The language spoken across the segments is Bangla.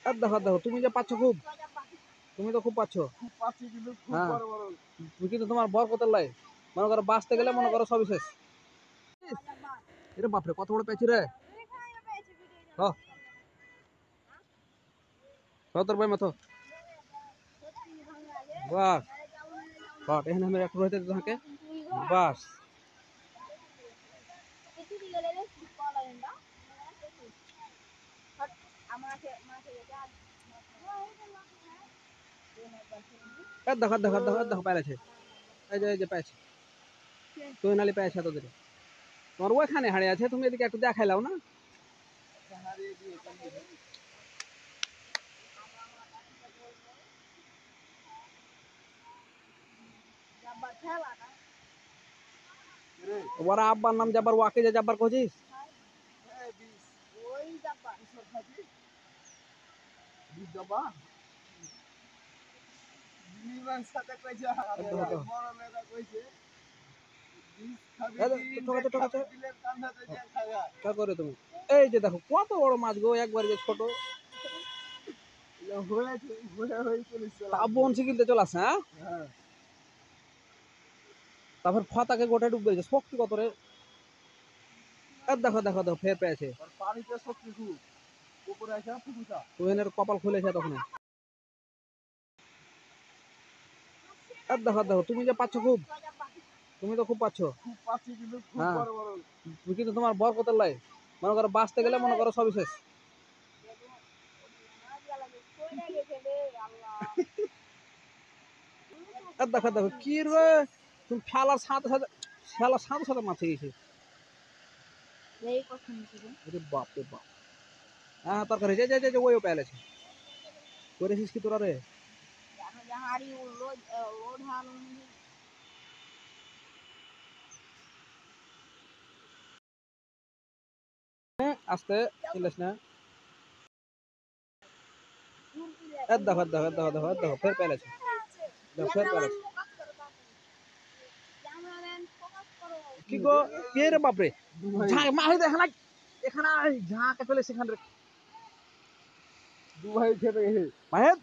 আর দেখো দেখো তুমি যে পাচ্ছ খুব, তুমি তো খুব পাচ্ছ। খুব পাচ্ছি কিন্তু খুব হ্যাঁ, বড় বড়। কিন্তু তোমার বর কত লাই, মনে করো বাঁচতে গেলে মনে করো সবই শেষ। এরে বাপরে কত বড় পেয়েছি রে। হ তোর ভাই মতো বাস বাট এখানে আমি একটু রইতে থাকে বাস। আর দেখো দেখো দেখো দেখো পেরেছে, এই যে পেয়েছে, তুই নালি পেয়েছে তোদের। তোমার ওইখানে হারিয়ে আছে, তুমি এদিকে একটু দেখাইলাও না। হারিয়ে দিয়ে রে ওরা আব্বার নাম যাবার ওয়াকে যে যাবার কছিস। বিষ কিশোর খাবি বিষ জবা বিমান সাথে কইছে দেখো দেখো বড় মেয়েটা কইছে বিষ খাবি ছোট দিন ছোট খাবি আছে দিলে কান্দাতে যে খাগা তা করে তুমি। এই যে দেখো কত বড় মাছ গো, একবার যে ছোট। হয়েছে হয়ে চলেছে তা বনশি কিনতে চলে আসছে। হ্যাঁ, হ্যাঁ তারপর ফতাকে গোটা ডুববে শক্তি কত রে। আর দেখো দেখো দেখো ফের পেয়েছে। আর পানিতে শক্তি খুব উপরে আসা পুকুরটা তুহিনের কপাল খুলেছে তখন। আর দেখো দেখো তুমি যে পাচ্ছ খুব, তুমি তো খুব পাচ্ছ। খুব পাচ্ছি কিন্তু খুব হ্যাঁ, বড় বড়। কিন্তু তোমার বর কত লাই, মনে করো বাঁচতে গেলে মনে করো সবই শেষ। আর দেখো দেখো কি রে, তুমি ফেলার সাথে সাথে মাছ গেছে। আরে বাপ রে বাপ। হ্যাঁ তরকারি যে ওইও পেলেছে, করেছিস কি তোরা রে। আস্তে চিল্লাস না। আর দেখো দেখো দেখো দেখো দেখো ফের পেলেছে, দেখো ফের পেলেছে। কি গো কে রে বাপরে, ভাই ঝাঁক মাহি দেখে না এখানে ঝাঁকে চলে সেখানে দু ভাই খেতে গেছে মাহেদ।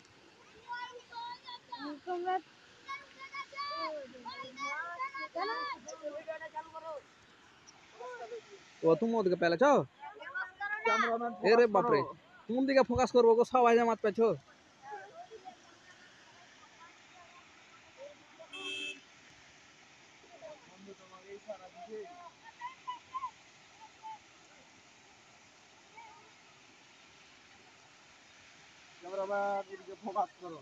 ও তুমি ওদিকে পেলেছ। ক্যামেরাম্যান এ ফোকাস রে করো বাপরে, কোন দিকে ফোকাস করবো গো, সবাই যে মাছ পেয়েছো। বন্ধু তোমাকে এই সারা দিছে ক্যামেরাম্যান এদিকে ফোকাস করো